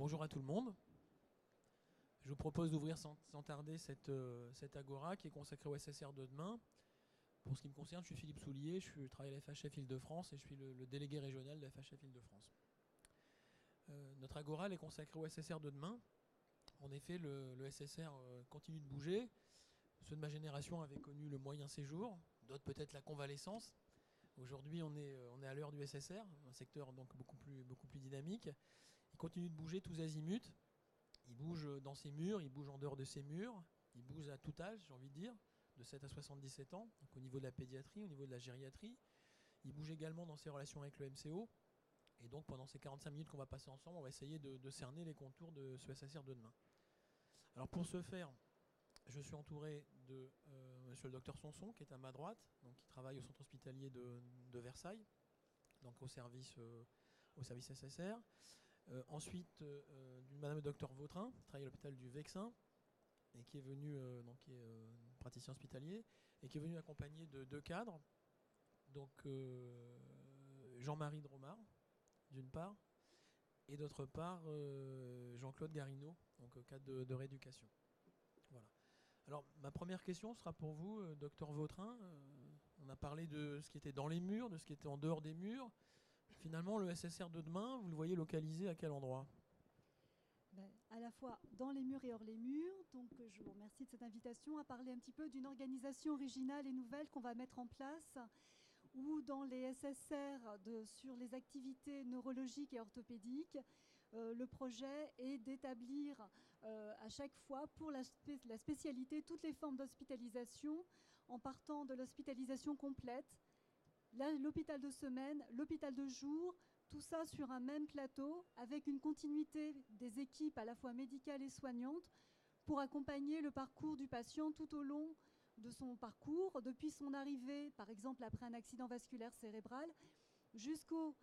Bonjour à tout le monde. Je vous propose d'ouvrir sans tarder cette agora qui est consacrée au SSR de demain. Pour ce qui me concerne, je suis Philippe Soulier, je travaille à la FHF Île-de-France et je suis le délégué régional de la FHF Île-de-France. Notre agora est consacrée au SSR de demain. En effet, le SSR continue de bouger. Ceux de ma génération avaient connu le moyen séjour, d'autres peut-être la convalescence. Aujourd'hui, on est à l'heure du SSR, un secteur donc beaucoup plus dynamique. Il continue de bouger tous azimuts. Il bouge dans ses murs, il bouge en dehors de ses murs, il bouge à tout âge, j'ai envie de dire, de 7 à 77 ans, donc au niveau de la pédiatrie, au niveau de la gériatrie. Il bouge également dans ses relations avec le MCO. Et donc pendant ces 45 minutes qu'on va passer ensemble, on va essayer de cerner les contours de ce SSR de demain. Alors pour ce faire, je suis entouré de monsieur le docteur Sanson, qui est à ma droite, donc qui travaille au centre hospitalier de Versailles, donc au service SSR. Ensuite, d'une madame le docteur Vautrin, qui travaille à l'hôpital du Vexin, et qui est venu, qui est praticien hospitalier, et qui est venu accompagné de deux cadres, donc Jean-Marie Dromard, d'une part, et d'autre part Jean-Claude Garino, donc cadre de rééducation. Voilà. Alors ma première question sera pour vous, docteur Vautrin. On a parlé de ce qui était dans les murs, de ce qui était en dehors des murs. Finalement, le SSR de demain, vous le voyez localisé à quel endroit ? À la fois dans les murs et hors les murs. Donc je vous remercie de cette invitation à parler un petit peu d'une organisation originale et nouvelle qu'on va mettre en place, où dans les SSR sur les activités neurologiques et orthopédiques, le projet est d'établir à chaque fois pour la spécialité toutes les formes d'hospitalisation, en partant de l'hospitalisation complète, l'hôpital de semaine, l'hôpital de jour, tout ça sur un même plateau avec une continuité des équipes à la fois médicales et soignantes pour accompagner le parcours du patient tout au long de son parcours, depuis son arrivée, par exemple après un accident vasculaire cérébral, jusqu'au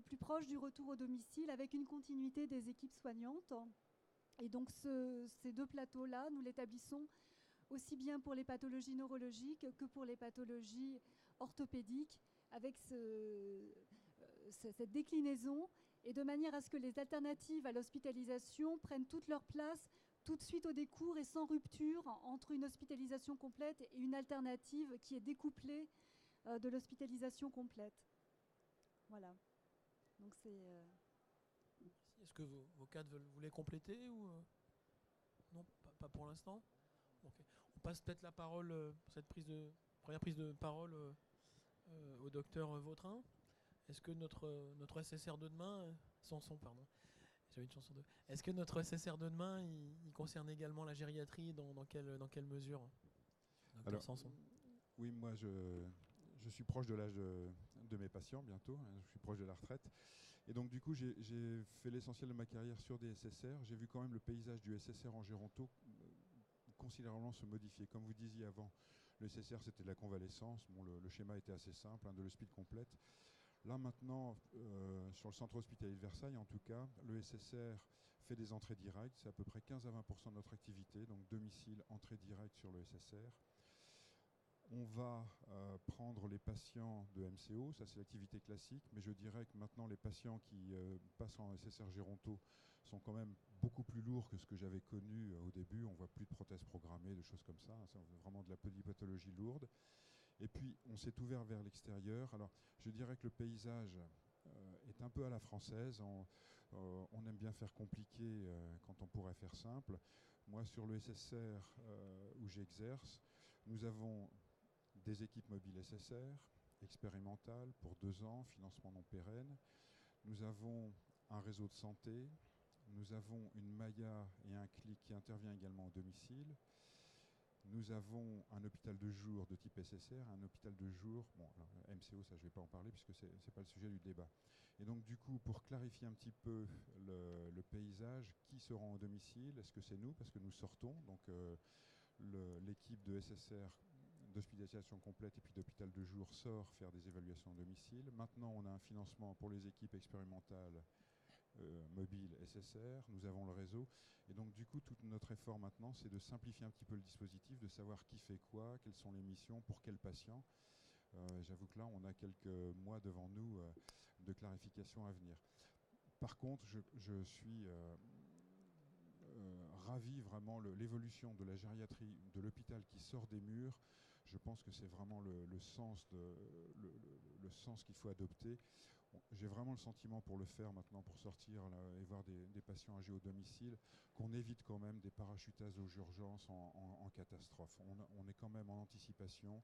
plus proche du retour au domicile avec une continuité des équipes soignantes. Et donc ces deux plateaux-là, nous l'établissons aussi bien pour les pathologies neurologiques que pour les pathologies orthopédiques, avec cette déclinaison, et de manière à ce que les alternatives à l'hospitalisation prennent toute leur place tout de suite au décours et sans rupture entre une hospitalisation complète et une alternative qui est découplée de l'hospitalisation complète. Voilà. Donc c'est... Est-ce que vos cadres voulaient compléter ou non, pas pour l'instant. Okay. On passe peut-être la parole, cette première prise de parole au docteur Vautrin. Est-ce que notre SSR de demain, Sanson, pardon, j'avais une chanson de. Est-ce que notre SSR de demain, il concerne également la gériatrie, dans quelle mesure, docteur Alors, Sanson? Oui, moi je suis proche de l'âge de mes patients bientôt, je suis proche de la retraite. Et donc du coup j'ai fait l'essentiel de ma carrière sur des SSR. J'ai vu quand même le paysage du SSR en Géronto considérablement se modifier. Comme vous disiez avant, le SSR c'était de la convalescence, bon, le schéma était assez simple, de l'hospice complète. Là maintenant, sur le centre hospitalier de Versailles en tout cas, le SSR fait des entrées directes, c'est à peu près 15 à 20% de notre activité, donc domicile, entrée directe sur le SSR. On va prendre les patients de MCO, ça c'est l'activité classique, mais je dirais que maintenant les patients qui passent en SSR Géronto sont quand même beaucoup plus lourds que ce que j'avais connu au début. On voit plus de prothèses programmées, de choses comme ça, c'est vraiment de la polypathologie lourde. Et puis on s'est ouvert vers l'extérieur. Alors je dirais que le paysage est un peu à la française. On aime bien faire compliqué quand on pourrait faire simple. Moi sur le SSR où j'exerce, nous avons des équipes mobiles SSR, expérimentales pour 2 ans, financement non pérenne. Nous avons un réseau de santé. Nous avons une Maya et un CLIC qui intervient également au domicile. Nous avons un hôpital de jour de type SSR, un hôpital de jour, bon, alors, MCO, ça je ne vais pas en parler puisque ce n'est pas le sujet du débat. Et donc du coup, pour clarifier un petit peu le paysage, qui se rend au domicile? Est-ce que c'est nous? Parce que nous sortons, donc l'équipe de SSR d'hospitalisation complète et puis d'hôpital de jour sort faire des évaluations à domicile. Maintenant, on a un financement pour les équipes expérimentales mobiles SSR. Nous avons le réseau. Et donc, du coup, toute notre effort maintenant, c'est de simplifier un petit peu le dispositif, de savoir qui fait quoi, quelles sont les missions, pour quels patients. J'avoue que là, on a quelques mois devant nous de clarification à venir. Par contre, je suis ravi vraiment l'évolution de la gériatrie de l'hôpital qui sort des murs. Je pense que c'est vraiment le sens qu'il faut adopter. J'ai vraiment le sentiment pour le faire maintenant, pour sortir là, et voir des patients âgés au domicile, qu'on évite quand même des parachutages aux urgences en catastrophe. On est quand même en anticipation.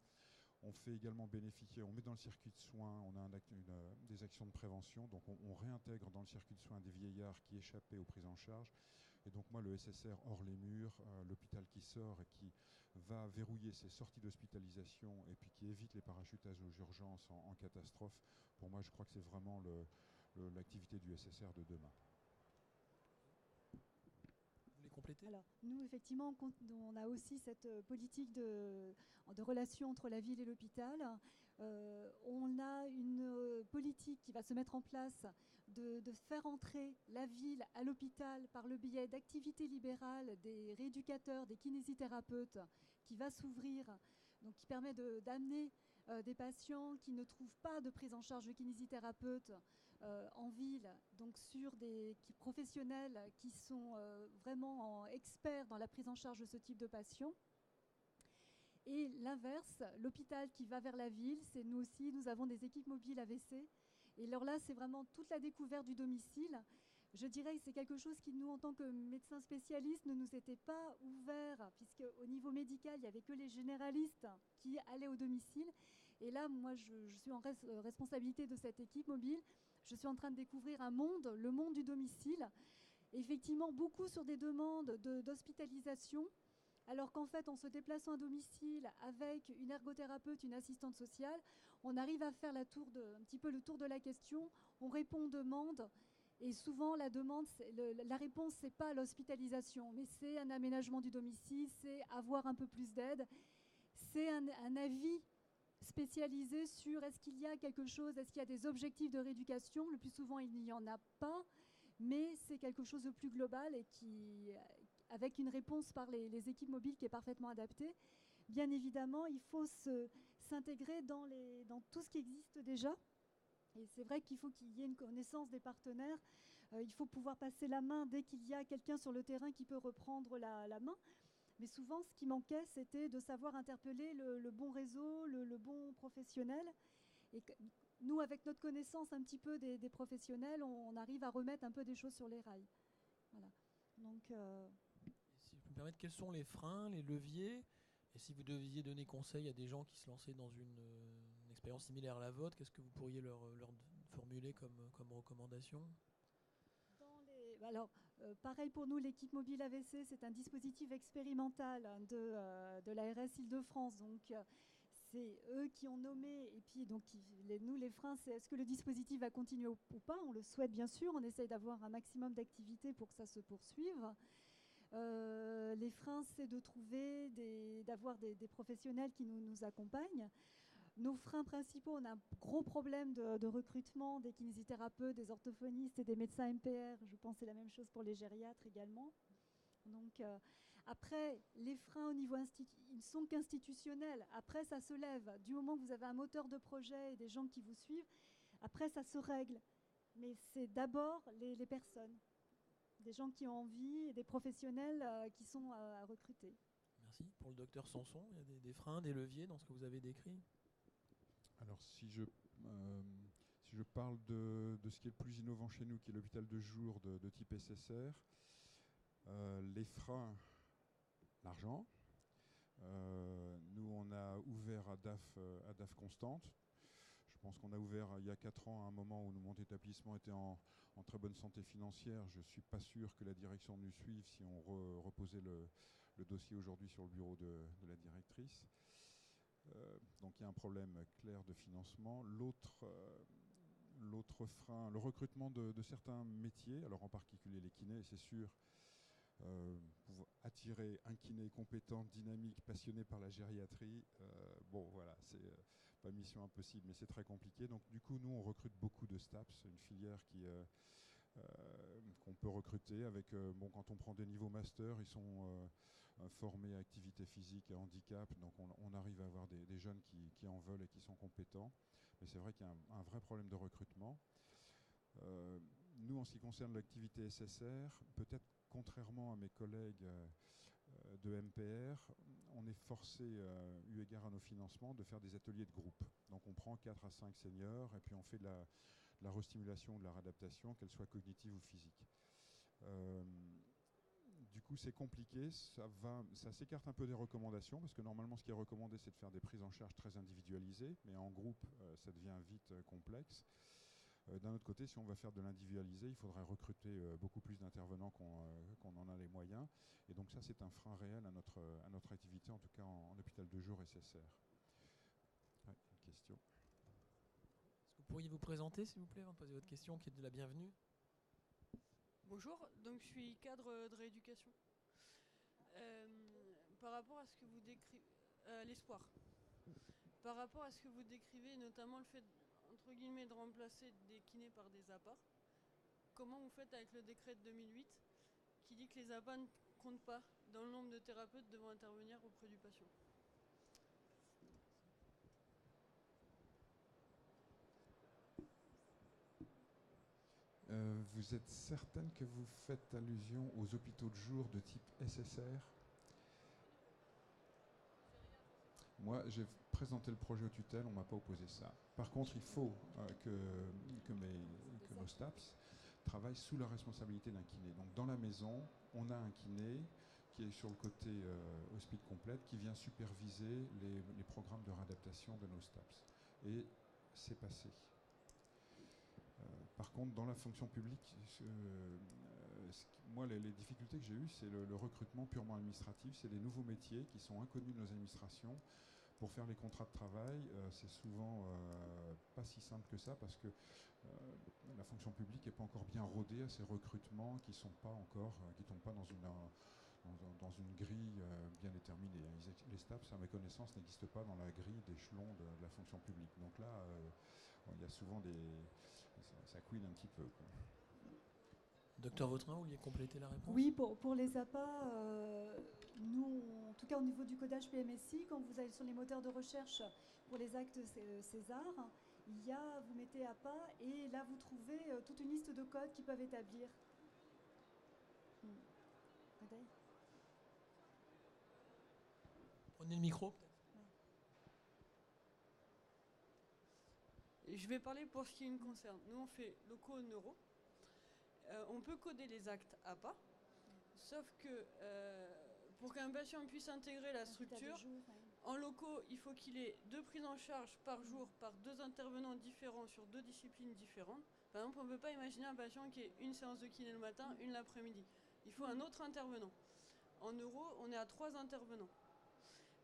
On fait également bénéficier, on met dans le circuit de soins, on a des actions de prévention, donc on réintègre dans le circuit de soins des vieillards qui échappaient aux prises en charge. Et donc moi, le SSR hors les murs, l'hôpital qui sort et qui va verrouiller ses sorties d'hospitalisation et puis qui évite les parachutages aux urgences en catastrophe, pour moi, je crois que c'est vraiment l'activité du SSR de demain. Vous voulez compléter ? Alors, nous, effectivement, on a aussi cette politique de relation entre la ville et l'hôpital. On a une politique qui va se mettre en place de faire entrer la ville à l'hôpital par le biais d'activités libérales, des rééducateurs, des kinésithérapeutes, qui va s'ouvrir, donc qui permet d'amener des patients qui ne trouvent pas de prise en charge de kinésithérapeute en ville, donc sur des professionnels qui sont vraiment experts dans la prise en charge de ce type de patients. Et l'inverse, l'hôpital qui va vers la ville, c'est nous aussi, nous avons des équipes mobiles AVC. Et alors là, c'est vraiment toute la découverte du domicile. Je dirais que c'est quelque chose qui, nous, en tant que médecins spécialistes, ne nous était pas ouvert, puisqu'au niveau médical, il n'y avait que les généralistes qui allaient au domicile. Et là, moi, je suis en responsabilité de cette équipe mobile. Je suis en train de découvrir un monde, le monde du domicile. Effectivement, beaucoup sur des demandes d'hospitalisation, alors qu'en fait, en se déplaçant à domicile avec une ergothérapeute, une assistante sociale, on arrive à faire un petit peu le tour de la question, on répond aux demandes, et souvent la réponse, c'est pas l'hospitalisation, mais c'est un aménagement du domicile, c'est avoir un peu plus d'aide, c'est un avis spécialisé sur est-ce qu'il y a quelque chose, est-ce qu'il y a des objectifs de rééducation. Le plus souvent, il n'y en a pas, mais c'est quelque chose de plus global et avec une réponse par les équipes mobiles qui est parfaitement adaptée. Bien évidemment, il faut s'intégrer dans tout ce qui existe déjà. Et c'est vrai qu'il faut qu'il y ait une connaissance des partenaires. Il faut pouvoir passer la main dès qu'il y a quelqu'un sur le terrain qui peut reprendre la main. Mais souvent, ce qui manquait, c'était de savoir interpeller le bon réseau, le bon professionnel. Et nous, avec notre connaissance un petit peu des professionnels, on arrive à remettre un peu des choses sur les rails. Voilà. Donc, si je peux me permettre, quels sont les freins, les leviers ? Et si vous deviez donner conseil à des gens qui se lançaient dans une expérience similaire à la vôtre, qu'est-ce que vous pourriez leur formuler comme recommandation ? Alors, pareil pour nous, l'équipe mobile AVC, c'est un dispositif expérimental de l'ARS Île-de-France. Donc, c'est eux qui ont nommé. Et puis, donc, nous, les freins, c'est est-ce que le dispositif va continuer ou pas ? On le souhaite, bien sûr. On essaye d'avoir un maximum d'activités pour que ça se poursuive. Les freins, c'est d'avoir des professionnels qui nous accompagnent. Nos freins principaux, on a un gros problème de recrutement des kinésithérapeutes, des orthophonistes et des médecins MPR. Je pense que c'est la même chose pour les gériatres également. Donc, après, les freins au niveau ils ne sont qu'institutionnels. Après, ça se lève. Du moment que vous avez un moteur de projet et des gens qui vous suivent, après, ça se règle. Mais c'est d'abord les personnes, des gens qui ont envie et des professionnels qui sont à recruter. Merci. Pour le docteur Sanson, il y a des freins, des leviers dans ce que vous avez décrit ? Alors, si je parle de ce qui est le plus innovant chez nous, qui est l'hôpital de jour de type SSR, les freins, l'argent. Nous, on a ouvert à DAF constante. Je pense qu'on a ouvert il y a 4 ans à un moment où mon établissement était en très bonne santé financière. Je ne suis pas sûr que la direction nous suive si on reposait le dossier aujourd'hui sur le bureau de la directrice. Donc il y a un problème clair de financement. L'autre frein, le recrutement de certains métiers, alors en particulier les kinés, c'est sûr, pour attirer un kiné compétent, dynamique, passionné par la gériatrie, bon voilà, c'est pas mission impossible, mais c'est très compliqué. Donc du coup, nous, on recrute beaucoup de STAPS, une filière qu'on peut recruter avec, quand on prend des niveaux master, ils sont formés à activité physique et handicap, donc on arrive à avoir des jeunes qui en veulent et qui sont compétents. Mais c'est vrai qu'il y a un vrai problème de recrutement. nous, en ce qui concerne l'activité SSR, peut-être contrairement à mes collègues de MPR, on est forcé, eu égard à nos financements, de faire des ateliers de groupe. Donc on prend 4 à 5 seniors et puis on fait de la restimulation, de la réadaptation, qu'elle soit cognitive ou physique. Du coup, c'est compliqué, ça s'écarte un peu des recommandations, parce que normalement, ce qui est recommandé, c'est de faire des prises en charge très individualisées, mais en groupe, ça devient vite complexe. D'un autre côté, si on va faire de l'individualisé, il faudrait recruter beaucoup plus d'intervenants qu'on en a les moyens. Et donc ça, c'est un frein réel à notre activité, en tout cas en hôpital de jour SSR. Ouais, une question. Est-ce que vous pourriez vous présenter, s'il vous plaît, avant de poser votre question, qui est de la bienvenue? Bonjour, donc je suis cadre de rééducation. Par rapport à ce que vous décrivez, l'espoir. Par rapport à ce que vous décrivez, notamment le fait, entre guillemets, de remplacer des kinés par des APA, comment vous faites avec le décret de 2008 qui dit que les APA ne comptent pas dans le nombre de thérapeutes devant intervenir auprès du patient? Vous êtes certaine que vous faites allusion aux hôpitaux de jour de type SSR? Moi, j'ai présenté le projet aux tutelles, on ne m'a pas opposé ça. Par contre, il faut que nos STAPS travaillent sous la responsabilité d'un kiné. Donc dans la maison, on a un kiné qui est sur le côté hospice complète, qui vient superviser les programmes de réadaptation de nos STAPS. Et c'est passé. Par contre, dans la fonction publique, moi, les difficultés que j'ai eues, c'est le recrutement purement administratif. C'est des nouveaux métiers qui sont inconnus de nos administrations. Pour faire les contrats de travail, c'est souvent pas si simple que ça, parce que la fonction publique n'est pas encore bien rodée à ces recrutements qui sont pas encore, qui tombent pas dans une grille bien déterminée. Les STAPS, à ma connaissance, n'existent pas dans la grille d'échelon de la fonction publique. Donc là, il y a souvent ça couine un petit peu, quoi. Docteur Vautrin, vous vouliez compléter la réponse? Oui, pour les APA, nous, en tout cas au niveau du codage PMSI, quand vous allez sur les moteurs de recherche pour les actes César, vous mettez APA et là vous trouvez toute une liste de codes qui peuvent établir. Prenez le micro. Et je vais parler pour ce qui nous concerne. Nous, on fait locaux neuro. On peut coder les actes APA, sauf que pour qu'un patient puisse intégrer la structure, en locaux, il faut qu'il ait 2 prises en charge par jour par 2 intervenants différents sur 2 disciplines différentes. Par exemple, on ne peut pas imaginer un patient qui ait une séance de kiné le matin, une l'après-midi. Il faut un autre intervenant. En neuro, on est à 3 intervenants.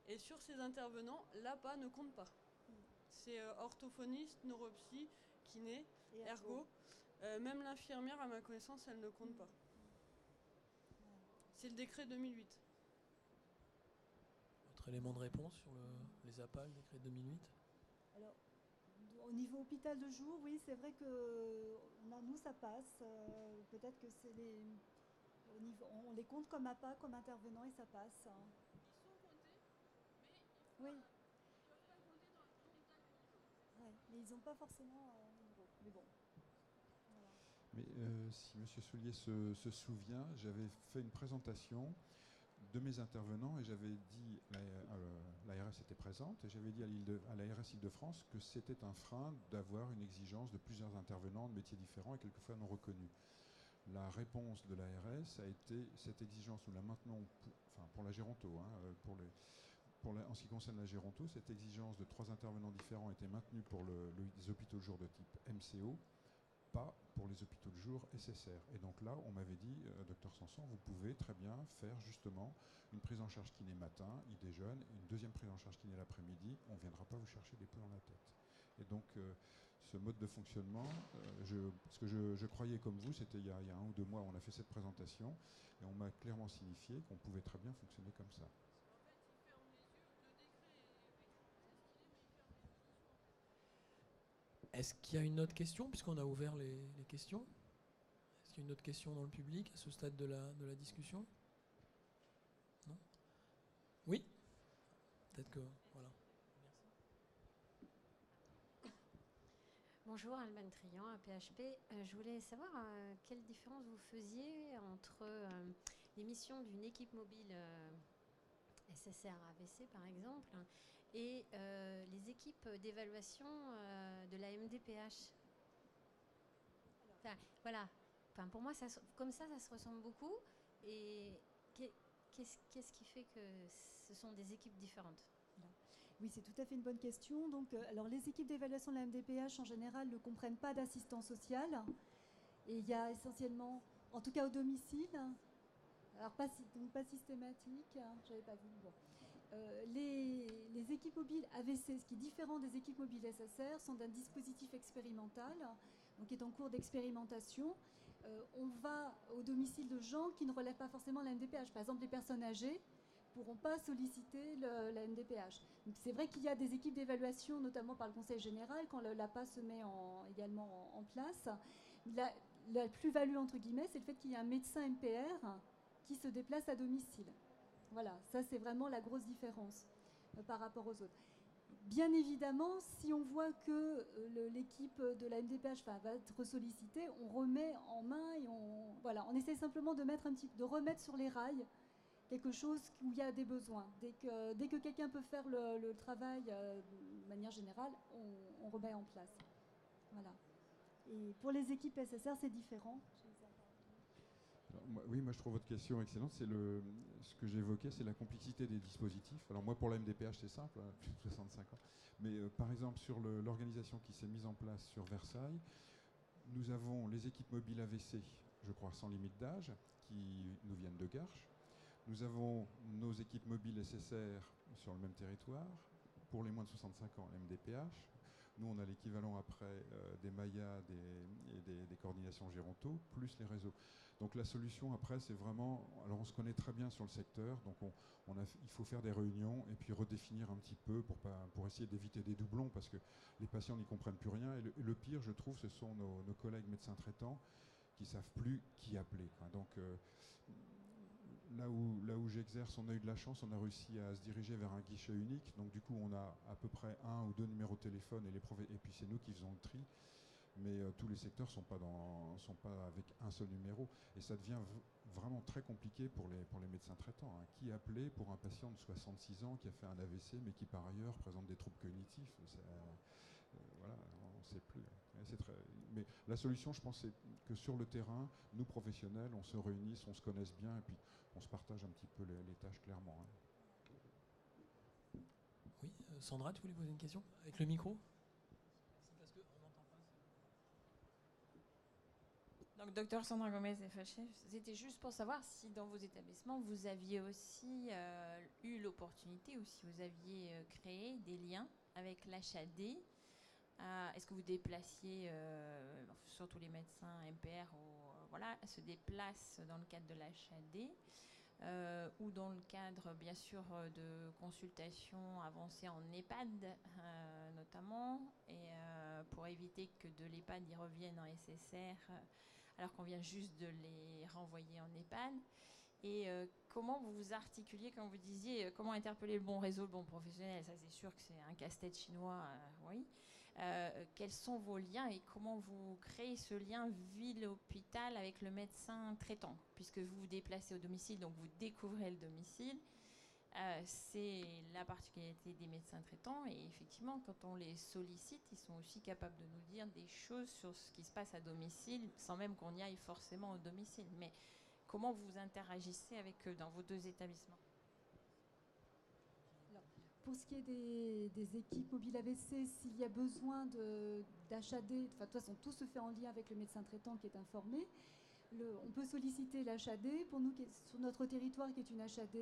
Et sur ces intervenants, l'APA ne compte pas. C'est orthophoniste, neuropsy, kiné, ergo. Même l'infirmière, à ma connaissance, elle ne compte pas. C'est le décret 2008. Votre élément de réponse sur les APA, le décret 2008? Alors, au niveau hôpital de jour, oui, c'est vrai que nous, ça passe. Peut-être que c'est on les compte comme APA, comme intervenants, et ça passe. Ils sont comptés, mais ils ne peuvent pas compter dans le total du niveau. Ouais, mais ils n'ont pas forcément mais bon. Voilà. Mais si M. Soulier se souvient, j'avais fait une présentation de mes intervenants et j'avais dit, l'ARS était présente, et j'avais dit à l'ARS Île-de-France que c'était un frein d'avoir une exigence de plusieurs intervenants de métiers différents et quelquefois non reconnus. La réponse de l'ARS a été: cette exigence, nous la maintenons pour la Géronto, en ce qui concerne la Géronto, cette exigence de 3 intervenants différents était maintenue pour les hôpitaux de jour de type MCO, pas pour les hôpitaux de jour SSR. Et donc là, on m'avait dit, docteur Sanson, vous pouvez très bien faire justement une prise en charge kiné matin, il déjeune, une deuxième prise en charge kiné l'après-midi, on ne viendra pas vous chercher des poux dans la tête. Et donc, ce mode de fonctionnement, ce que je croyais comme vous, c'était il y a 1 ou 2 mois, on a fait cette présentation, et on m'a clairement signifié qu'on pouvait très bien fonctionner comme ça. Est-ce qu'il y a une autre question, puisqu'on a ouvert les questions? Est-ce qu'il y a une autre question dans le public à ce stade de la discussion? Non? Oui? Peut-être que... Voilà. Bonjour, Alban Trian à PHP. Je voulais savoir quelle différence vous faisiez entre les missions d'une équipe mobile SSR AVC par exemple et les équipes d'évaluation de la MDPH. Enfin, voilà. Enfin, pour moi, comme ça se ressemble beaucoup. Et qu'est-ce qui fait que ce sont des équipes différentes? Oui, c'est tout à fait une bonne question. Donc, alors, les équipes d'évaluation de la MDPH, en général, ne comprennent pas d'assistance sociale. Et il y a essentiellement, en tout cas au domicile, alors pas systématique, j'avais pas vu. Bon. Les équipes mobiles AVC, ce qui est différent des équipes mobiles SSR, sont d'un dispositif expérimental, donc qui est en cours d'expérimentation. On va au domicile de gens qui ne relèvent pas forcément de la MDPH. Par exemple, les personnes âgées ne pourront pas solliciter la MDPH. Donc c'est vrai qu'il y a des équipes d'évaluation, notamment par le Conseil général, quand l'APA se met également en place. La plus-value, entre guillemets, c'est le fait qu'il y ait un médecin MPR qui se déplace à domicile. Voilà, ça c'est vraiment la grosse différence par rapport aux autres. Bien évidemment, si on voit que l'équipe de la MDPH va être sollicitée, on remet en main et on essaie simplement de remettre sur les rails quelque chose où il y a des besoins. Dès que quelqu'un peut faire le travail de manière générale, on remet en place. Voilà. Et pour les équipes SSR, c'est différent. Alors, moi je trouve votre question excellente. Ce que j'évoquais, c'est la complexité des dispositifs. Alors moi pour la MDPH c'est simple, plus de 65 ans. Mais par exemple sur l'organisation qui s'est mise en place sur Versailles, nous avons les équipes mobiles AVC, je crois sans limite d'âge, qui nous viennent de Garches. Nous avons nos équipes mobiles SSR sur le même territoire, pour les moins de 65 ans, MDPH. Nous, on a l'équivalent après des MAIA et des coordinations gérontaux, plus les réseaux. Donc la solution après, c'est vraiment... Alors on se connaît très bien sur le secteur, donc il faut faire des réunions et puis redéfinir un petit peu pour essayer d'éviter des doublons, parce que les patients n'y comprennent plus rien. Et le pire, je trouve, ce sont nos collègues médecins traitants qui ne savent plus qui appeler, quoi. Donc... Là où j'exerce, on a eu de la chance, on a réussi à se diriger vers un guichet unique. Donc du coup, on a à peu près 1 ou 2 numéros de téléphone et puis c'est nous qui faisons le tri. Mais tous les secteurs ne sont pas avec un seul numéro. Et ça devient vraiment très compliqué pour les médecins traitants. Hein. Qui appeler pour un patient de 66 ans qui a fait un AVC mais qui par ailleurs présente des troubles cognitifs? Voilà, on ne sait plus. Mais la solution, je pense, c'est que sur le terrain, nous professionnels, on se réunisse, on se connaisse bien et puis on se partage un petit peu les tâches clairement. Hein. Oui, Sandra, tu voulais poser une question avec le micro? Parce qu'on n'entend pas. Donc, docteur Sandra Gomez, FHF, c'était juste pour savoir si dans vos établissements, vous aviez aussi eu l'opportunité ou si vous aviez créé des liens avec l'HAD. Est-ce que vous déplaciez, surtout les médecins MPR, se déplacent dans le cadre de l'HAD ou dans le cadre, bien sûr, de consultations avancées en EHPAD, notamment, et pour éviter que de l'EHPAD ils reviennent en SSR, alors qu'on vient juste de les renvoyer en EHPAD. Et comment vous vous articuliez, quand vous disiez comment interpeller le bon réseau, le bon professionnel? Ça, c'est sûr que c'est un casse-tête chinois, oui. Quels sont vos liens et comment vous créez ce lien ville-hôpital avec le médecin traitant, puisque vous vous déplacez au domicile, donc vous découvrez le domicile. C'est la particularité des médecins traitants, et effectivement, quand on les sollicite, ils sont aussi capables de nous dire des choses sur ce qui se passe à domicile, sans même qu'on y aille forcément au domicile. Mais comment vous interagissez avec eux dans vos 2 établissements? Pour ce qui est des équipes mobiles AVC, s'il y a besoin d'HAD, de toute façon, tout se fait en lien avec le médecin traitant qui est informé. On peut solliciter l'HAD, pour nous, qui est sur notre territoire, qui est une HAD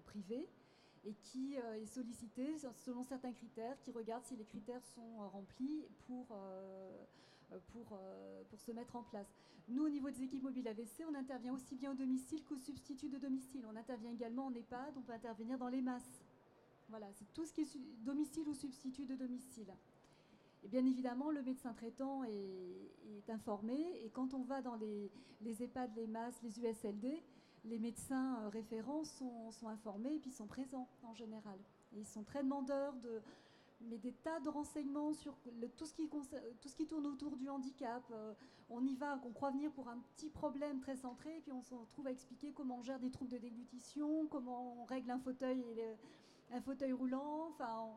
privée, et qui est sollicitée selon certains critères, qui regarde si les critères sont remplis pour se mettre en place. Nous, au niveau des équipes mobiles AVC, on intervient aussi bien au domicile qu'au substitut de domicile. On intervient également en EHPAD, on peut intervenir dans les masses. Voilà, c'est tout ce qui est domicile ou substitut de domicile. Et bien évidemment, le médecin traitant est informé. Et quand on va dans les EHPAD, les MAS, les USLD, les médecins référents sont informés et puis sont présents en général. Et ils sont très demandeurs mais des tas de renseignements sur tout ce qui tourne autour du handicap. On y va, on croit venir pour un petit problème très centré, et puis on se retrouve à expliquer comment on gère des troubles de déglutition, comment on règle un fauteuil roulant. Enfin,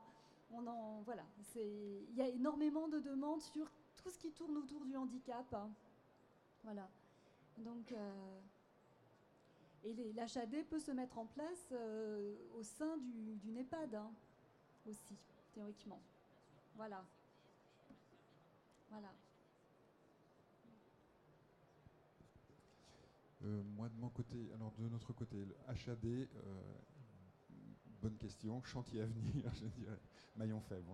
voilà. Il y a énormément de demandes sur tout ce qui tourne autour du handicap. Voilà. Donc, et l'HAD peut se mettre en place au sein d'une EHPAD aussi, théoriquement. Voilà. Voilà. Moi, de mon côté, alors de notre côté, le HAD, bonne question, chantier à venir, je dirais. Maillon faible,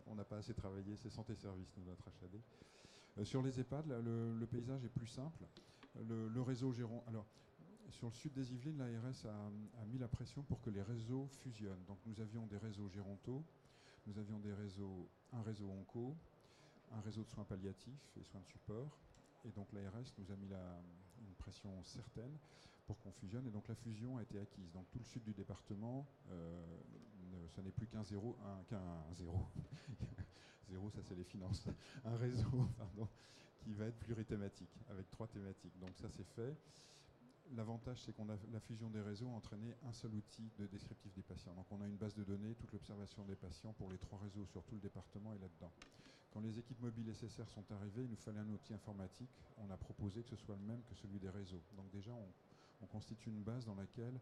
on n'a pas assez travaillé, c'est santé-service, notre HAD. Sur les EHPAD, là, le paysage est plus simple. Le réseau Géron. Alors, sur le sud des Yvelines, l'ARS a mis la pression pour que les réseaux fusionnent. Donc, nous avions des réseaux gérontaux, nous avions un réseau onco, un réseau de soins palliatifs et soins de support. Et donc, l'ARS nous a mis une pression certaine pour qu'on fusionne. Et donc, la fusion a été acquise. Donc, tout le sud du département, ce n'est plus qu'un zéro. Zéro, ça, c'est les finances. Un réseau, pardon, qui va être plurithématique, avec 3 thématiques. Donc, ça, c'est fait. L'avantage, c'est qu'on a la fusion des réseaux a entraîné un seul outil de descriptif des patients. Donc, on a une base de données, toute l'observation des patients pour les 3 réseaux sur tout le département est là-dedans. Quand les équipes mobiles SSR sont arrivées, il nous fallait un outil informatique. On a proposé que ce soit le même que celui des réseaux. Donc déjà, on constitue une base dans laquelle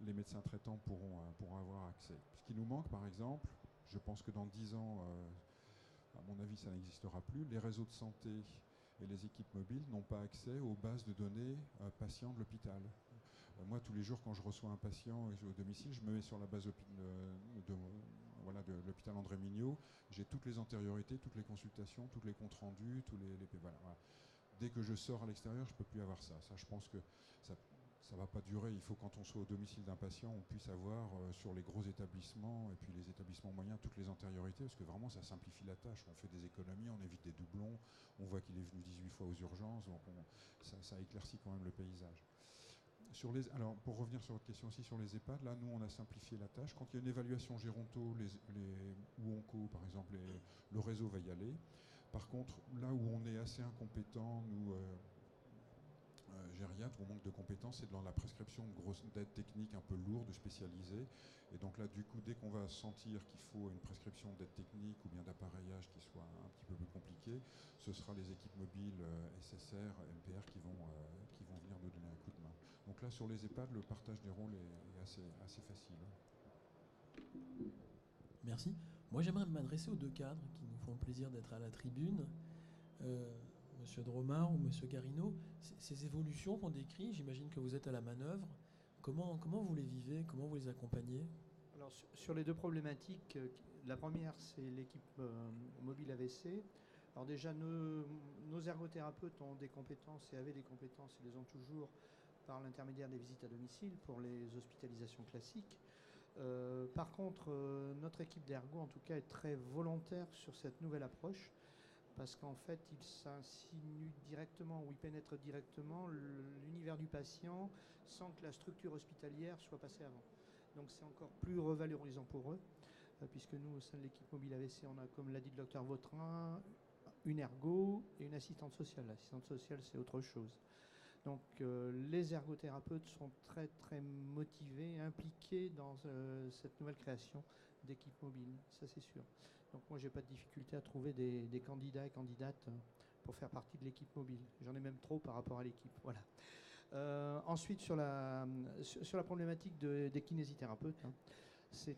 les médecins traitants pourront avoir accès. Ce qui nous manque, par exemple, je pense que dans 10 ans, à mon avis, ça n'existera plus. Les réseaux de santé et les équipes mobiles n'ont pas accès aux bases de données patients de l'hôpital. Moi, tous les jours, quand je reçois un patient au domicile, je me mets sur la base de l'hôpital André Mignot. J'ai toutes les antériorités, toutes les consultations, tous les comptes rendus, voilà. Dès que je sors à l'extérieur, je ne peux plus avoir ça. Ça, je pense que ça ne va pas durer. Il faut, quand on soit au domicile d'un patient, on puisse avoir sur les gros établissements et puis les établissements moyens toutes les antériorités, parce que vraiment, ça simplifie la tâche. On fait des économies, on évite des doublons, on voit qu'il est venu 18 fois aux urgences, donc ça éclaircit quand même le paysage. Alors, pour revenir sur votre question aussi sur les EHPAD, là, nous, on a simplifié la tâche. Quand il y a une évaluation géronto ou onco, par exemple, le réseau va y aller. Par contre, là où on est assez incompétent, nous, gériatres, on manque de compétences, c'est dans la prescription d'aides techniques un peu lourdes, spécialisées. Et donc là, du coup, dès qu'on va sentir qu'il faut une prescription d'aide technique ou bien d'appareillage qui soit un petit peu plus compliqué, ce sera les équipes mobiles SSR, MPR qui vont venir nous donner un coup de main. Donc là, sur les EHPAD, le partage des rôles est assez facile. Merci. Moi, j'aimerais m'adresser aux 2 cadres qui nous font plaisir d'être à la tribune. Monsieur Dromard ou Monsieur Garino, ces évolutions qu'on décrit, j'imagine que vous êtes à la manœuvre. Comment vous les vivez? Comment vous les accompagnez? Alors, sur les 2 problématiques, la première, c'est l'équipe mobile AVC. Alors déjà, nos ergothérapeutes ont des compétences et avaient des compétences, ils les ont toujours par l'intermédiaire des visites à domicile pour les hospitalisations classiques. Par contre, notre équipe d'ergo, en tout cas, est très volontaire sur cette nouvelle approche, parce qu'en fait, il s'insinue directement ou il pénètre directement l'univers du patient sans que la structure hospitalière soit passée avant. Donc c'est encore plus revalorisant pour eux, puisque nous, au sein de l'équipe mobile AVC, on a, comme l'a dit le docteur Vautrin, une ergo et une assistante sociale. L'assistante sociale, c'est autre chose. Donc les ergothérapeutes sont très très motivés, impliqués dans cette nouvelle création d'équipe mobile, ça c'est sûr. Donc moi j'ai pas de difficulté à trouver des candidats et candidates pour faire partie de l'équipe mobile. J'en ai même trop par rapport à l'équipe. Voilà. Ensuite sur la problématique des kinésithérapeutes, c'est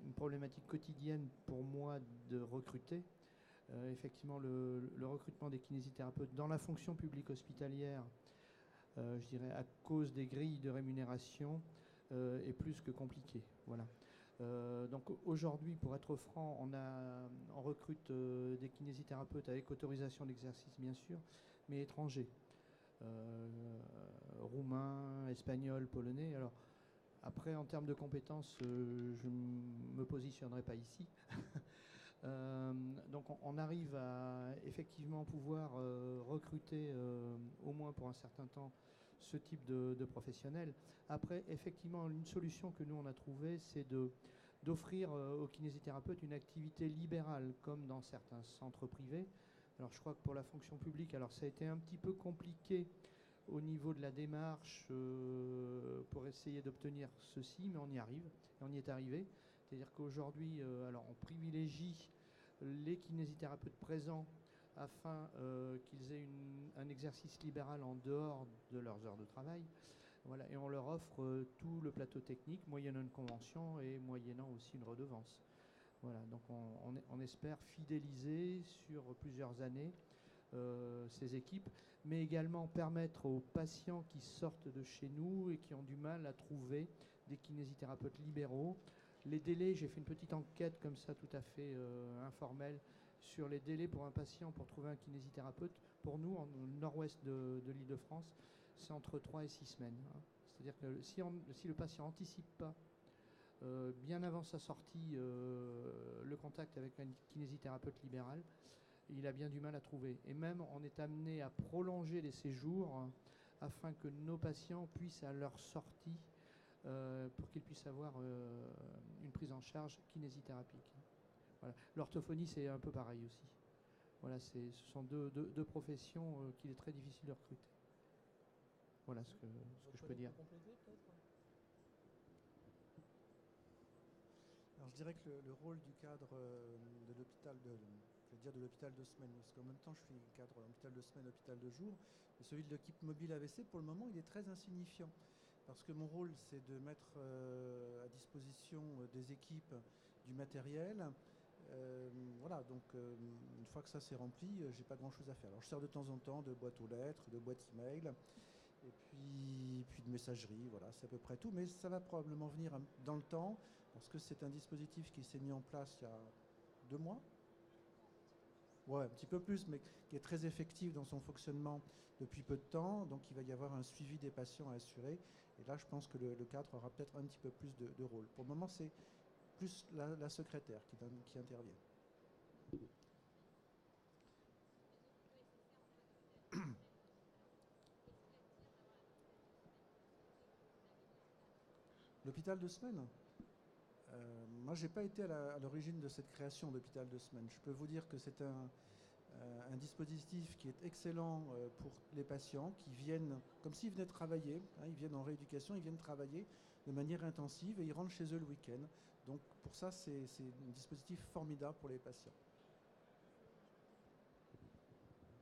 une problématique quotidienne pour moi de recruter. Effectivement, le recrutement des kinésithérapeutes dans la fonction publique hospitalière, je dirais à cause des grilles de rémunération, est plus que compliqué. Voilà. Donc aujourd'hui, pour être franc, on recrute des kinésithérapeutes avec autorisation d'exercice, bien sûr, mais étrangers. Roumains, espagnols, polonais. Alors, après, en termes de compétences, je ne me positionnerai pas ici. Donc on arrive à effectivement pouvoir recruter au moins pour un certain temps ce type de professionnels. Après, effectivement, une solution que nous on a trouvée, c'est de d'offrir aux kinésithérapeutes une activité libérale, comme dans certains centres privés. Alors je crois que pour la fonction publique, alors ça a été un petit peu compliqué au niveau de la démarche pour essayer d'obtenir ceci, mais on y arrive, et on y est arrivé. C'est-à-dire qu'aujourd'hui, alors on privilégie les kinésithérapeutes présents afin qu'ils aient un exercice libéral en dehors de leurs heures de travail. Voilà, et on leur offre tout le plateau technique, moyennant une convention et moyennant aussi une redevance. Voilà, donc on espère fidéliser sur plusieurs années ces équipes, mais également permettre aux patients qui sortent de chez nous et qui ont du mal à trouver des kinésithérapeutes libéraux. Les délais, j'ai fait une petite enquête comme ça tout à fait informelle sur les délais pour un patient pour trouver un kinésithérapeute. Pour nous, en nord-ouest de l'Île-de-France, c'est entre 3 et 6 semaines. Hein. C'est-à-dire que si le patient n'anticipe pas bien avant sa sortie le contact avec un kinésithérapeute libéral, il a bien du mal à trouver. Et même, on est amené à prolonger les séjours afin que nos patients puissent, à leur sortie, pour qu'ils puissent avoir une prise en charge kinésithérapique. Voilà. L'orthophonie, c'est un peu pareil aussi. Voilà, ce sont deux professions qu'il est très difficile de recruter. Voilà ce que je peux dire. Alors je dirais que le rôle du cadre de l'hôpital de l'hôpital de semaine, parce qu'en même temps je suis cadre hôpital de semaine, hôpital de jour, et celui de l'équipe mobile AVC, pour le moment, il est très insignifiant. Parce que mon rôle, c'est de mettre à disposition des équipes du matériel. Voilà, donc une fois que ça s'est rempli, j'ai pas grand-chose à faire. Alors je sers de temps en temps de boîte aux lettres, de boîte email, et puis de messagerie, voilà, c'est à peu près tout. Mais ça va probablement venir dans le temps, parce que c'est un dispositif qui s'est mis en place il y a 2 mois. Ouais, un petit peu plus, mais qui est très effectif dans son fonctionnement depuis peu de temps. Donc il va y avoir un suivi des patients à assurer. Et là, je pense que le cadre aura peut-être un petit peu plus de rôle. Pour le moment, c'est plus la secrétaire qui intervient. L'hôpital de semaine, moi, j'ai pas été à l'origine de cette création d'hôpital de semaine. Je peux vous dire que c'est un dispositif qui est excellent pour les patients qui viennent, comme s'ils venaient travailler, hein, ils viennent en rééducation, ils viennent travailler de manière intensive et ils rentrent chez eux le week-end. Donc pour ça, c'est un dispositif formidable pour les patients.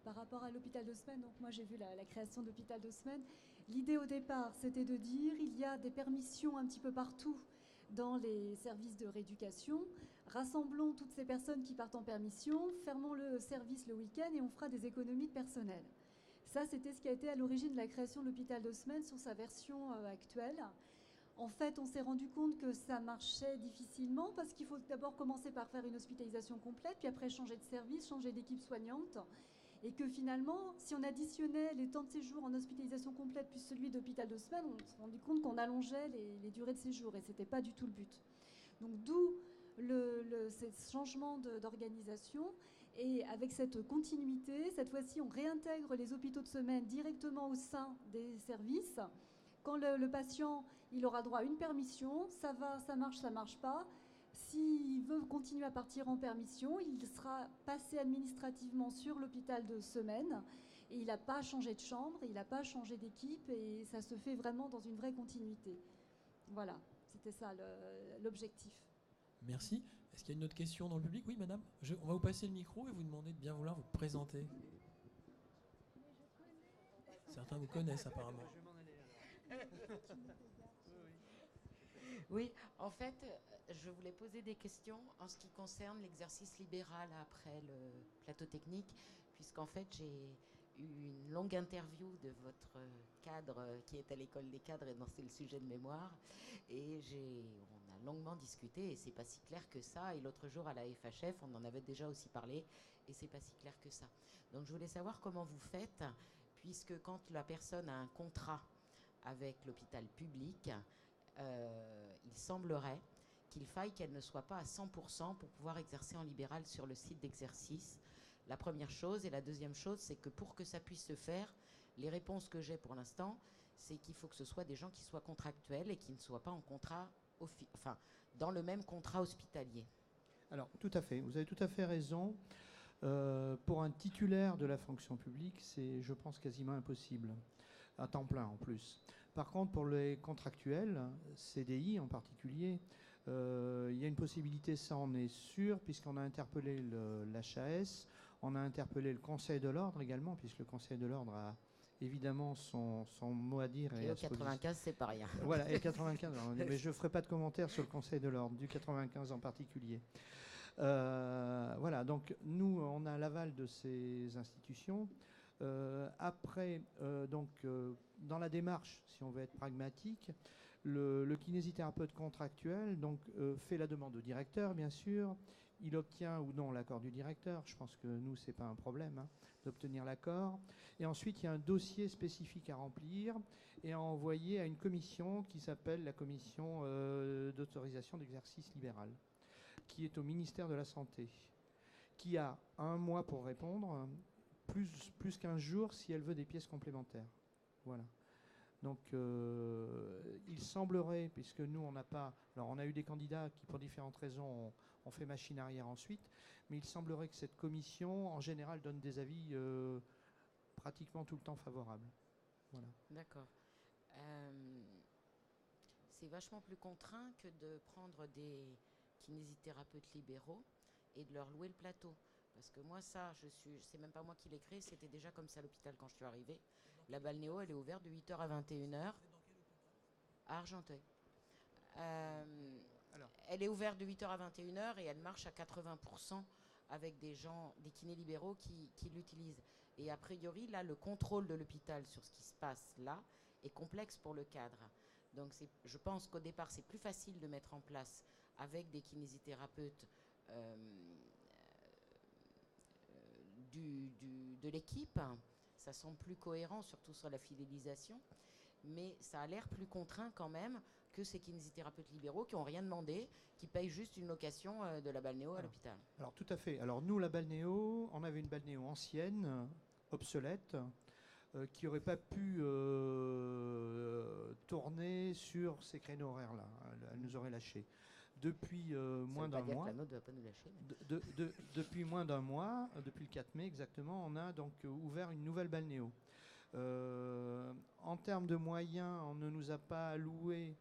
Par rapport à l'hôpital de semaine, donc moi j'ai vu la création d'hôpital de semaine. L'idée au départ, c'était de dire il y a des permissions un petit peu partout dans les services de rééducation. Rassemblons toutes ces personnes qui partent en permission, fermons le service le week-end et on fera des économies de personnel. Ça, c'était ce qui a été à l'origine de la création de l'hôpital de semaine sur sa version actuelle. En fait, on s'est rendu compte que ça marchait difficilement parce qu'il faut d'abord commencer par faire une hospitalisation complète, puis après changer de service, changer d'équipe soignante. Et que finalement, si on additionnait les temps de séjour en hospitalisation complète plus celui d'hôpital de semaine, on s'est rendu compte qu'on allongeait les durées de séjour et ce n'était pas du tout le but. Donc d'où ce changement d'organisation. Et avec cette continuité, cette fois-ci, on réintègre les hôpitaux de semaine directement au sein des services. Quand le patient, il aura droit à une permission, ça va, ça marche pas. S'il veut continuer à partir en permission, il sera passé administrativement sur l'hôpital de semaine et il n'a pas changé de chambre, il n'a pas changé d'équipe et ça se fait vraiment dans une vraie continuité. Voilà, c'était ça l'objectif. Merci. Est-ce qu'il y a une autre question dans le public? Oui, madame. On va vous passer le micro et vous demander de bien vouloir vous présenter. Certains vous connaissent apparemment. Oui, en fait, je voulais poser des questions en ce qui concerne l'exercice libéral après le plateau technique, puisqu'en fait, j'ai eu une longue interview de votre cadre qui est à l'école des cadres et dont c'est le sujet de mémoire. Et on a longuement discuté et c'est pas si clair que ça. Et l'autre jour à la FHF, on en avait déjà aussi parlé et c'est pas si clair que ça. Donc je voulais savoir comment vous faites, puisque quand la personne a un contrat avec l'hôpital public, il semblerait qu'il faille qu'elle ne soit pas à 100% pour pouvoir exercer en libéral sur le site d'exercice. La première chose. Et la deuxième chose, c'est que pour que ça puisse se faire, les réponses que j'ai pour l'instant, c'est qu'il faut que ce soit des gens qui soient contractuels et qui ne soient pas en contrat enfin, dans le même contrat hospitalier. Alors, tout à fait. Vous avez tout à fait raison. Pour un titulaire de la fonction publique, c'est, je pense, quasiment impossible, à temps plein en plus. Par contre, pour les contractuels, CDI en particulier, il y a une possibilité, ça on est sûr, puisqu'on a interpellé l'HAS, on a interpellé le Conseil de l'Ordre également, puisque le Conseil de l'Ordre a évidemment son mot à dire. Et au 95, c'est pas rien. Voilà, et 95, mais je ne ferai pas de commentaires sur le Conseil de l'Ordre, du 95 en particulier. Voilà, donc nous, on a l'aval de ces institutions. Après, dans la démarche, si on veut être pragmatique, le kinésithérapeute contractuel fait la demande au directeur, bien sûr. Il obtient ou non l'accord du directeur. Je pense que nous, ce n'est pas un problème d'obtenir l'accord. Et ensuite, il y a un dossier spécifique à remplir et à envoyer à une commission qui s'appelle la commission d'autorisation d'exercice libéral, qui est au ministère de la Santé, qui a 1 mois pour répondre, plus qu'15 jours si elle veut des pièces complémentaires. Voilà. Donc, il semblerait, puisque nous, on n'a pas... Alors, on a eu des candidats qui, pour différentes raisons, ont fait machine arrière ensuite, mais il semblerait que cette commission, en général, donne des avis pratiquement tout le temps favorables. Voilà. D'accord. C'est vachement plus contraint que de prendre des kinésithérapeutes libéraux et de leur louer le plateau. Parce que moi, c'est même pas moi qui l'ai créé, c'était déjà comme ça à l'hôpital quand je suis arrivée. La balnéo, elle est ouverte de 8h à 21h à Argenteuil. Elle est ouverte de 8h à 21h et elle marche à 80% avec des kinés libéraux qui l'utilisent. Et a priori, là, le contrôle de l'hôpital sur ce qui se passe là est complexe pour le cadre. Donc, je pense qu'au départ, c'est plus facile de mettre en place avec des kinésithérapeutes de l'équipe. Ça semble plus cohérent, surtout sur la fidélisation. Mais ça a l'air plus contraint quand même que ces kinésithérapeutes libéraux qui n'ont rien demandé, qui payent juste une location de la balnéo à l'hôpital. Alors, tout à fait. Alors, nous, la balnéo, on avait une balnéo ancienne, obsolète, qui n'aurait pas pu tourner sur ces créneaux horaires-là. Elle nous aurait lâchés. Depuis moins d'un mois, la nôtre ne va pas nous lâcher, depuis moins d'un mois, depuis le 4 mai exactement, on a donc ouvert une nouvelle balnéo. En termes de moyens, on ne nous a pas alloué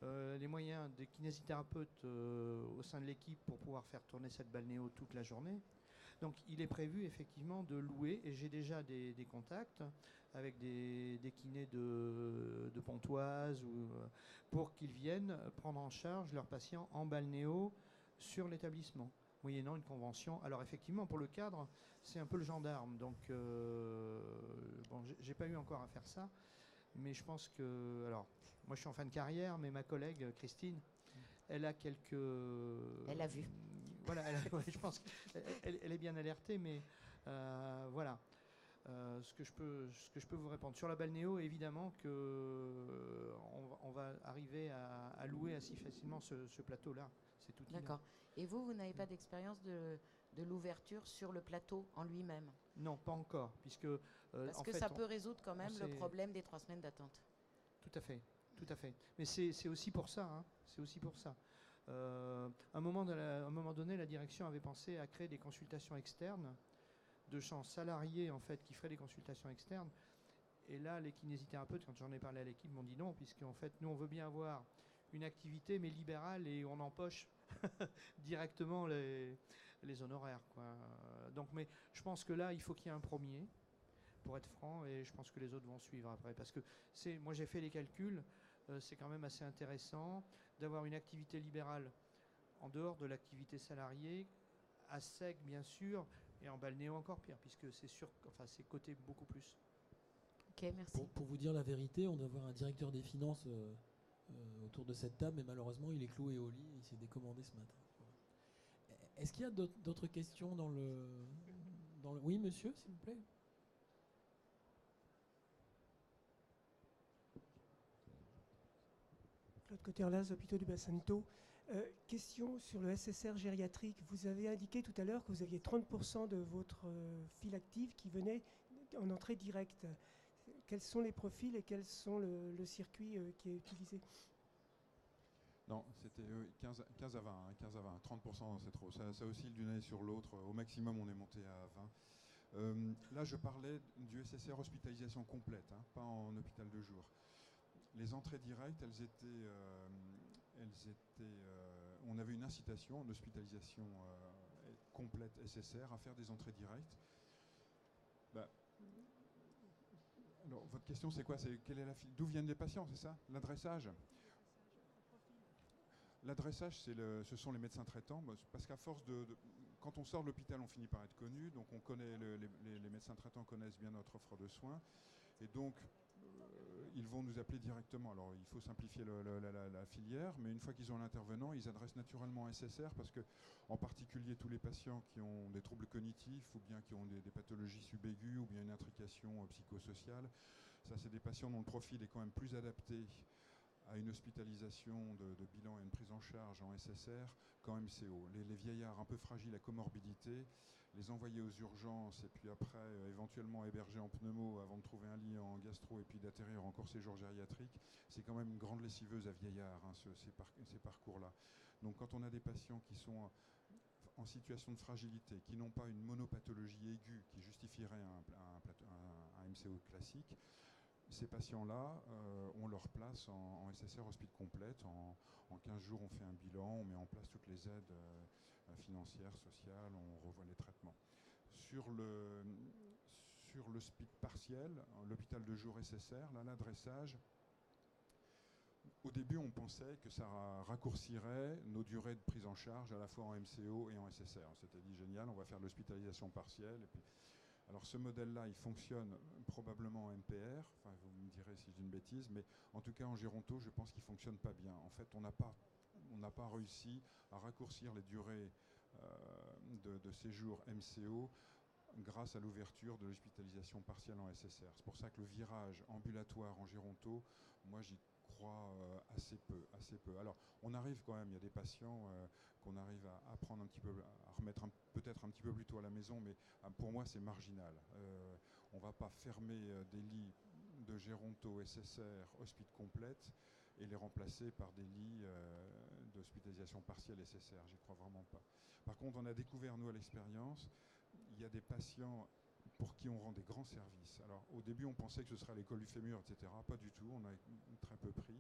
les moyens des kinésithérapeutes au sein de l'équipe pour pouvoir faire tourner cette balnéo toute la journée. Donc il est prévu effectivement de louer, et j'ai déjà des contacts avec des kinés de Pontoise pour qu'ils viennent prendre en charge leurs patients en balnéo sur l'établissement, moyennant une convention. Alors effectivement, pour le cadre, c'est un peu le gendarme. Donc, j'ai pas eu encore à faire ça, mais je pense que... Alors, moi je suis en fin de carrière, mais ma collègue Christine, elle a quelques... Elle a vu. Voilà, je pense qu'elle est bien alertée, mais voilà. Ce que je peux vous répondre. Sur la balnéo, évidemment qu'on va arriver à louer assez facilement ce plateau-là. C'est tout. D'accord. Et vous n'avez pas d'expérience de l'ouverture sur le plateau en lui-même? Non, pas encore, puisque... Parce que ça peut résoudre quand même le problème des 3 semaines d'attente. Tout à fait, tout à fait. Mais c'est aussi pour ça, c'est aussi pour ça. À un moment donné, la direction avait pensé à créer des consultations externes de gens salariés en fait qui feraient des consultations externes. Et là, les kinésithérapeutes, quand j'en ai parlé à l'équipe, m'ont dit non, puisqu'en fait, nous, on veut bien avoir une activité, mais libérale, et on empoche directement les honoraires, quoi. Donc, mais je pense que là, il faut qu'il y ait un premier, pour être franc, et je pense que les autres vont suivre après. Parce que moi, j'ai fait les calculs, c'est quand même assez intéressant d'avoir une activité libérale en dehors de l'activité salariée, à sec, bien sûr, et en balnéo encore pire, puisque c'est coté beaucoup plus. Ok, merci. Pour vous dire la vérité, on doit avoir un directeur des finances autour de cette table, mais malheureusement, il est cloué au lit, il s'est décommandé ce matin. Voilà. Est-ce qu'il y a d'autres questions dans le... Oui, monsieur, s'il vous plaît. Claude Coterlas, hôpitaux du Bassin-Neto. Question sur le SSR gériatrique. Vous avez indiqué tout à l'heure que vous aviez 30% de votre file active qui venait en entrée directe. Quels sont les profils et quel sont le circuit qui est utilisé? Non, c'était 15 à 20. 15 à 20. 30%, c'est trop. Ça oscille d'une année sur l'autre. Au maximum, on est monté à 20. Là, je parlais du SSR hospitalisation complète, hein, pas en hôpital de jour. Les entrées directes, on avait une incitation en hospitalisation complète SSR à faire des entrées directes. Bah, alors, votre question, c'est quoi? D'où viennent les patients, c'est ça? L'adressage? L'adressage, ce sont les médecins traitants, parce qu'à force quand on sort de l'hôpital, on finit par être connu, donc on connaît les médecins traitants connaissent bien notre offre de soins, et donc ils vont nous appeler directement. Alors il faut simplifier la filière, mais une fois qu'ils ont l'intervenant, ils adressent naturellement un SSR, parce que en particulier tous les patients qui ont des troubles cognitifs, ou bien qui ont des pathologies subaiguës, ou bien une intrication psychosociale, ça c'est des patients dont le profil est quand même plus adapté à une hospitalisation de bilan et une prise en charge en SSR qu'en MCO. Les vieillards un peu fragiles à comorbidité, les envoyer aux urgences et puis après éventuellement héberger en pneumo avant de trouver un lit en gastro et puis d'atterrir en court séjour gériatrique, c'est quand même une grande lessiveuse à vieillards, hein, ces parcours-là. Donc quand on a des patients qui sont en situation de fragilité, qui n'ont pas une monopathologie aiguë qui justifierait un MCO classique, ces patients-là, on leur place en SSR hospice complète. En 15 jours, on fait un bilan, on met en place toutes les aides financières, sociales, on revoit les traitements. Sur le SPIC partiel, l'hôpital de jour SSR, là, l'adressage, au début, on pensait que ça raccourcirait nos durées de prise en charge à la fois en MCO et en SSR. On s'était dit, génial, on va faire de l'hospitalisation partielle. Et puis, alors ce modèle-là, il fonctionne probablement en MPR, enfin vous me direz si je dis une bêtise, mais en tout cas en géronto, je pense qu'il ne fonctionne pas bien. En fait, on n'a pas réussi à raccourcir les durées de séjour MCO grâce à l'ouverture de l'hospitalisation partielle en SSR. C'est pour ça que le virage ambulatoire en géronto, moi j'y crois assez peu. Alors on arrive quand même, il y a des patients qu'on arrive à prendre un petit peu, à remettre peut-être un petit peu plus tôt à la maison, mais pour moi c'est marginal. On ne va pas fermer des lits de géronto SSR hospice complète et les remplacer par des lits d'hospitalisation partielle SSR. J'y crois vraiment pas. Par contre, on a découvert, nous, à l'expérience, il y a des patients pour qui on rend des grands services. Alors, au début, on pensait que ce serait l'école du fémur, etc. Pas du tout, on a très peu pris.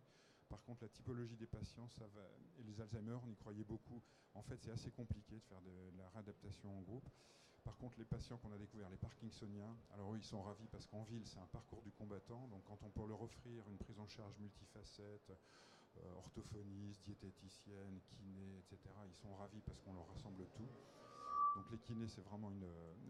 Par contre, la typologie des patients, ça va, et les Alzheimer, on y croyait beaucoup. En fait, c'est assez compliqué de faire de la réadaptation en groupe. Par contre, les patients qu'on a découverts, les Parkinsoniens, alors eux, ils sont ravis parce qu'en ville, c'est un parcours du combattant. Donc, quand on peut leur offrir une prise en charge multifacette, orthophoniste, diététicienne, kiné, etc., ils sont ravis parce qu'on leur rassemble tout. Donc les kinés, c'est vraiment,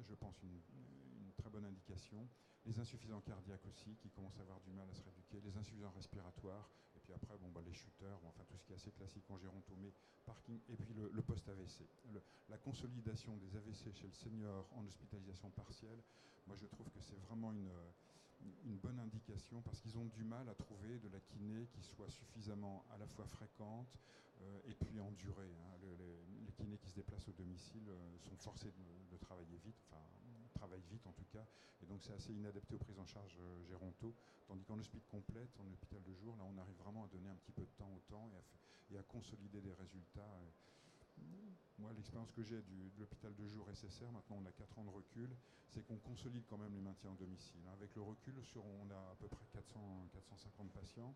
je pense, une très bonne indication. Les insuffisants cardiaques aussi, qui commencent à avoir du mal à se rééduquer. Les insuffisants respiratoires. Et puis après, les shooters, enfin tout ce qui est assez classique en géronto, mais parking. Et puis le post-AVC. La consolidation des AVC chez le senior en hospitalisation partielle, moi je trouve que c'est vraiment une bonne indication parce qu'ils ont du mal à trouver de la kiné qui soit suffisamment à la fois fréquente et puis en durée. Hein. Les kinés qui se déplacent au domicile sont forcés de travailler vite, enfin travaillent vite en tout cas, et donc c'est assez inadapté aux prises en charge géronto, tandis qu'en hospice complète, en hôpital de jour, là on arrive vraiment à donner un petit peu de temps au temps et à consolider des résultats. Moi, l'expérience que j'ai de l'hôpital de jour SSR, maintenant on a 4 ans de recul, c'est qu'on consolide quand même les maintiens en domicile. Avec le recul, on a à peu près 450 patients.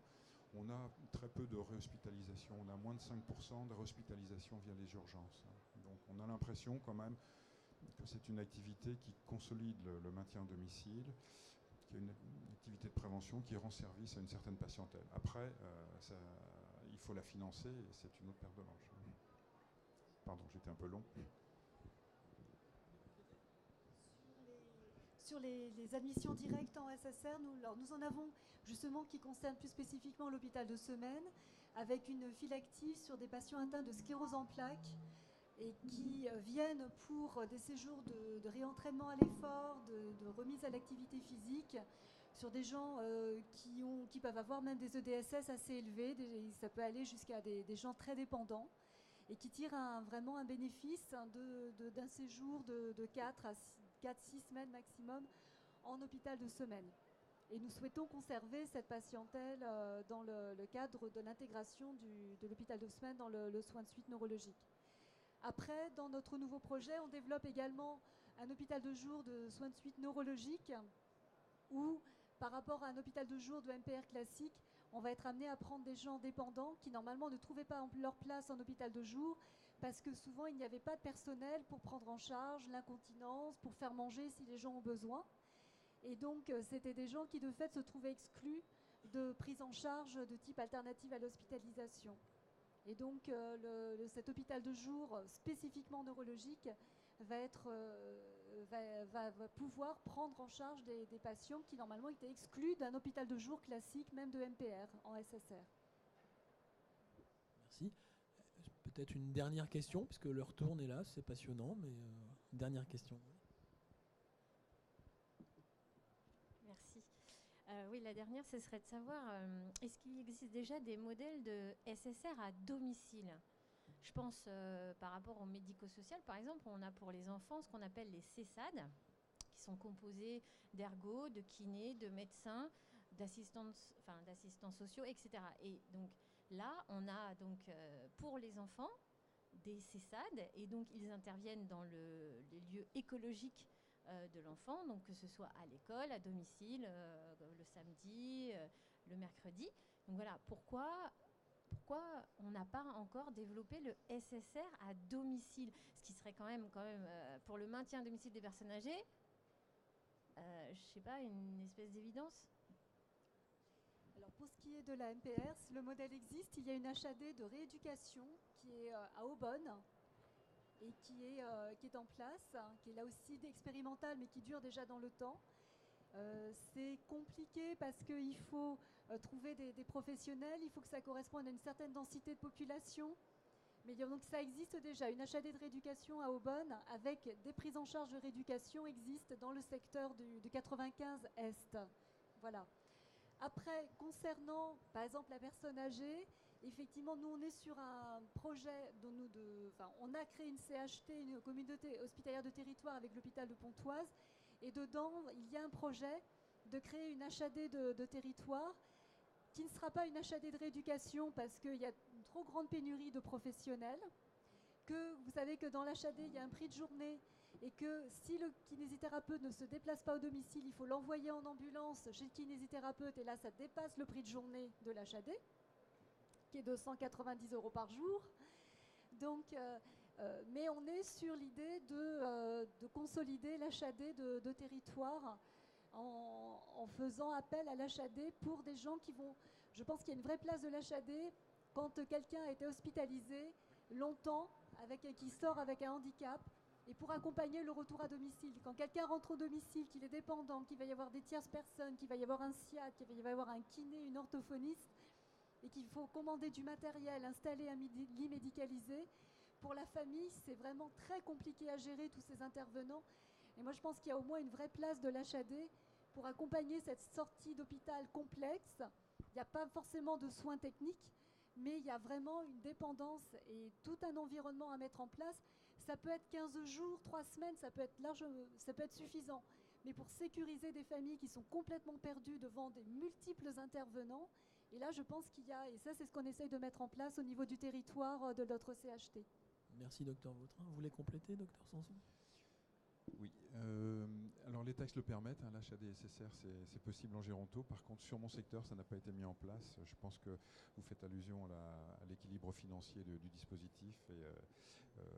On a très peu de réhospitalisation. On a moins de 5% de réhospitalisation via les urgences. Donc on a l'impression quand même que c'est une activité qui consolide le maintien en domicile, qui est une activité de prévention qui rend service à une certaine patientèle. Après, il faut la financer et c'est une autre paire de manches. Pardon, j'étais un peu long. Sur les admissions directes en SSR, nous en avons justement qui concernent plus spécifiquement l'hôpital de semaine, avec une file active sur des patients atteints de sclérose en plaques et qui viennent pour des séjours de réentraînement à l'effort, de remise à l'activité physique, sur des gens qui peuvent avoir même des EDSS assez élevés, ça peut aller jusqu'à des gens très dépendants, et qui tirent vraiment un bénéfice d'un séjour de 4 à 6 semaines maximum en hôpital de semaine. Et nous souhaitons conserver cette patientèle dans le cadre de l'intégration de l'hôpital d'Haussmann dans le soin de suite neurologique. Après, dans notre nouveau projet, on développe également un hôpital de jour de soins de suite neurologique où, par rapport à un hôpital de jour de MPR classique, on va être amené à prendre des gens dépendants qui normalement ne trouvaient pas leur place en hôpital de jour parce que souvent il n'y avait pas de personnel pour prendre en charge l'incontinence, pour faire manger si les gens ont besoin. Et donc c'était des gens qui de fait se trouvaient exclus de prise en charge de type alternative à l'hospitalisation. Et donc cet hôpital de jour spécifiquement neurologique va pouvoir prendre en charge des patients qui normalement étaient exclus d'un hôpital de jour classique, même de MPR en SSR. Merci. Peut-être une dernière question, puisque l'heure tourne hélas, c'est passionnant, mais une dernière question. Merci. Oui, la dernière, ce serait de savoir, est-ce qu'il existe déjà des modèles de SSR à domicile ? Je pense par rapport au médico-social, par exemple, on a pour les enfants ce qu'on appelle les CESAD, qui sont composés d'ergots, de kinés, de médecins, d'assistants sociaux, etc. Et donc là, on a donc pour les enfants des CESAD, et donc ils interviennent dans les lieux écologiques de l'enfant, donc que ce soit à l'école, à domicile, le samedi, le mercredi. Donc voilà, pourquoi on n'a pas encore développé le SSR à domicile, ce qui serait quand même pour le maintien à domicile des personnes âgées, je ne sais pas, une espèce d'évidence. Alors pour ce qui est de la MPR, le modèle existe. Il y a une HAD de rééducation qui est à Aubonne et qui est en place, qui est là aussi expérimentale mais qui dure déjà dans le temps. C'est compliqué parce qu'il faut trouver des professionnels, il faut que ça corresponde à une certaine densité de population. Mais donc ça existe déjà. Une HAD de rééducation à Aubonne avec des prises en charge de rééducation existe dans le secteur du 95 Est. Voilà. Après, concernant par exemple la personne âgée, effectivement, nous on est sur un projet dont on a créé une CHT, une communauté hospitalière de territoire avec l'hôpital de Pontoise. Et dedans, il y a un projet de créer une HAD de territoire qui ne sera pas une HAD de rééducation parce qu'il y a une trop grande pénurie de professionnels, que vous savez que dans l'HAD, il y a un prix de journée et que si le kinésithérapeute ne se déplace pas au domicile, il faut l'envoyer en ambulance chez le kinésithérapeute et là, ça dépasse le prix de journée de l'HAD, qui est de 190 € par jour. Donc, mais on est sur l'idée de consolider l'HAD de territoire en faisant appel à l'HAD pour des gens qui vont... Je pense qu'il y a une vraie place de l'HAD quand quelqu'un a été hospitalisé longtemps, qui sort avec un handicap, et pour accompagner le retour à domicile. Quand quelqu'un rentre au domicile, qu'il est dépendant, qu'il va y avoir des tierces personnes, qu'il va y avoir un SIAD, qu'il va y avoir un kiné, une orthophoniste, et qu'il faut commander du matériel, installer un lit médicalisé, pour la famille, c'est vraiment très compliqué à gérer tous ces intervenants. Et moi, je pense qu'il y a au moins une vraie place de l'HAD pour accompagner cette sortie d'hôpital complexe. Il n'y a pas forcément de soins techniques, mais il y a vraiment une dépendance et tout un environnement à mettre en place. Ça peut être 15 jours, 3 semaines, ça peut être suffisant. Mais pour sécuriser des familles qui sont complètement perdues devant des multiples intervenants, et là, je pense qu'il y a, et ça, c'est ce qu'on essaye de mettre en place au niveau du territoire de notre CHT. Merci, docteur Vautrin. Vous voulez compléter, docteur Sanson ? Oui. Alors, les textes le permettent. Hein, l'HAD SSR, c'est possible en Géronto. Par contre, sur mon secteur, ça n'a pas été mis en place. Je pense que vous faites allusion à l'équilibre financier du dispositif. Et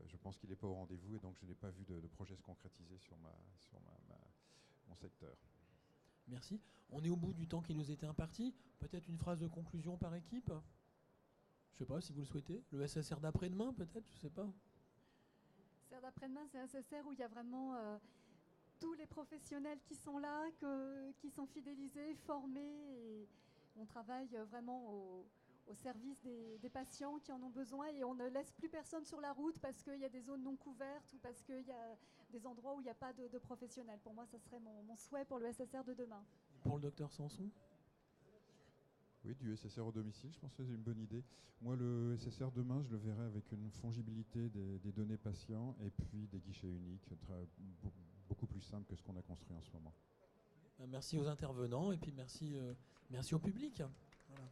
je pense qu'il n'est pas au rendez-vous. Et donc, je n'ai pas vu de projet se concrétiser sur mon secteur. Merci. On est au bout du temps qui nous était imparti. Peut-être une phrase de conclusion par équipe ? Je ne sais pas si vous le souhaitez. Le SSR d'après-demain, peut-être ? Je ne sais pas. SSR d'après-demain, c'est un SSR où il y a vraiment tous les professionnels qui sont là, qui sont fidélisés, formés. Et on travaille vraiment au service des patients qui en ont besoin. Et on ne laisse plus personne sur la route parce qu'il y a des zones non couvertes ou parce qu'il y a des endroits où il n'y a pas de professionnels. Pour moi, ça serait mon souhait pour le SSR de demain. Et pour le docteur Sanson ? Oui, du SSR au domicile, je pense que c'est une bonne idée. Moi, le SSR demain, je le verrai avec une fongibilité des données patients et puis des guichets uniques, beaucoup plus simple que ce qu'on a construit en ce moment. Merci aux intervenants et puis merci au public. Voilà.